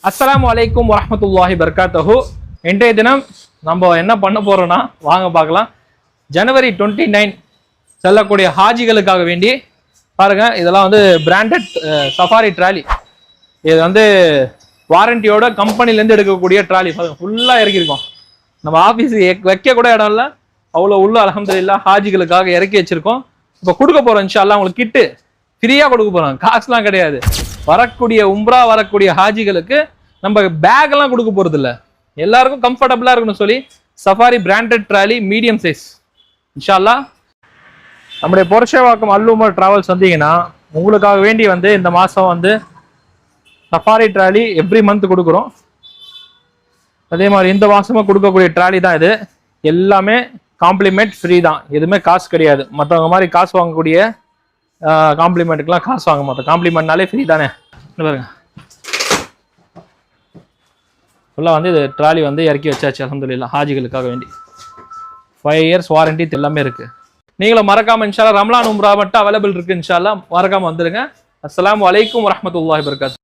அஸ்ஸலாமு அலைக்கும் வரஹ்மத்துல்லாஹி வபரகாத்துஹு. இன்றைய தினம் நம்ம என்ன பண்ண போறோம்னா வாங்க பார்க்கலாம். ஜனவரி 29 செல்லக்கூடிய ஹாஜிகளுக்காக வேண்டி பாருங்க, இதெல்லாம் வந்து பிராண்டட் சஃபாரி ட்ராலி. இது வந்து வாரண்டியோட கம்பெனிலேருந்து எடுக்கக்கூடிய ட்ராலி. ஃபுல்லாக இறக்கியிருக்கோம். நம்ம ஆஃபீஸ் வைக்க கூட இடம் இல்லை, அவ்வளோ உள்ள அல்ஹம்துலில்லாஹ் ஹாஜிகளுக்காக இறக்கி வச்சிருக்கோம். இப்போ கொடுக்க போறோம் இன்ஷா அல்லாஹ். உங்களுக்கு கிட்டு ஃப்ரீயாக கொடுக்க போறோம், காசுலாம் கிடையாது. வரக்கூடிய உம்ரா வரக்கூடிய ஹாஜிகளுக்கு நம்ம பேக் எல்லாம் கொடுக்க போறது இல்ல, எல்லாருக்கும் கம்ஃபர்டபுளா இருக்கணும் சொல்லி safari branded trolley medium size இன்ஷா அல்லாஹ். நம்முடைய பொருஷவாக்கம் அல்லுமர் டிராவல்ஸ் வந்தீங்கன்னா உங்களுக்காக வேண்டி வந்து இந்த மாசம் வந்து சஃபாரி ட்ராலி எவ்ரி மந்த் கொடுக்குறோம். அதே மாதிரி இந்த மாசமும் கொடுக்கக்கூடிய ட்ராலி தான் இது. எல்லாமே காம்ப்ளிமெண்ட் ஃப்ரீ தான், எதுவுமே காசு கிடையாது. மற்றவங்க மாதிரி காசு வாங்கக்கூடிய காம்ப்ளிமெண்ட்டுக்கெல்லாம் காசு வாங்க மாட்டோம். காம்ப்ளிமெண்ட்னாலே ஃப்ரீ தானே. பாருங்க, ஃபுல்லாக வந்து இது ட்ராலி வந்து இறக்கி வச்சாச்சு அல்ஹம்துலில்லாஹ் ஹாஜிகளுக்காக வேண்டி. 5 years வாரண்டி எல்லாமே இருக்கு. நீங்களும் மறக்காம இன்ஷா அல்லாஹ் ரமலான் உம்ரா மட்டும் அவைலபிள் இருக்கு இன்ஷா அல்லாஹ், மறக்காம வந்துருங்க. அஸ்ஸலாமு அலைக்கும் வரஹ்மத்துல்லாஹி வபரகாத்துஹு.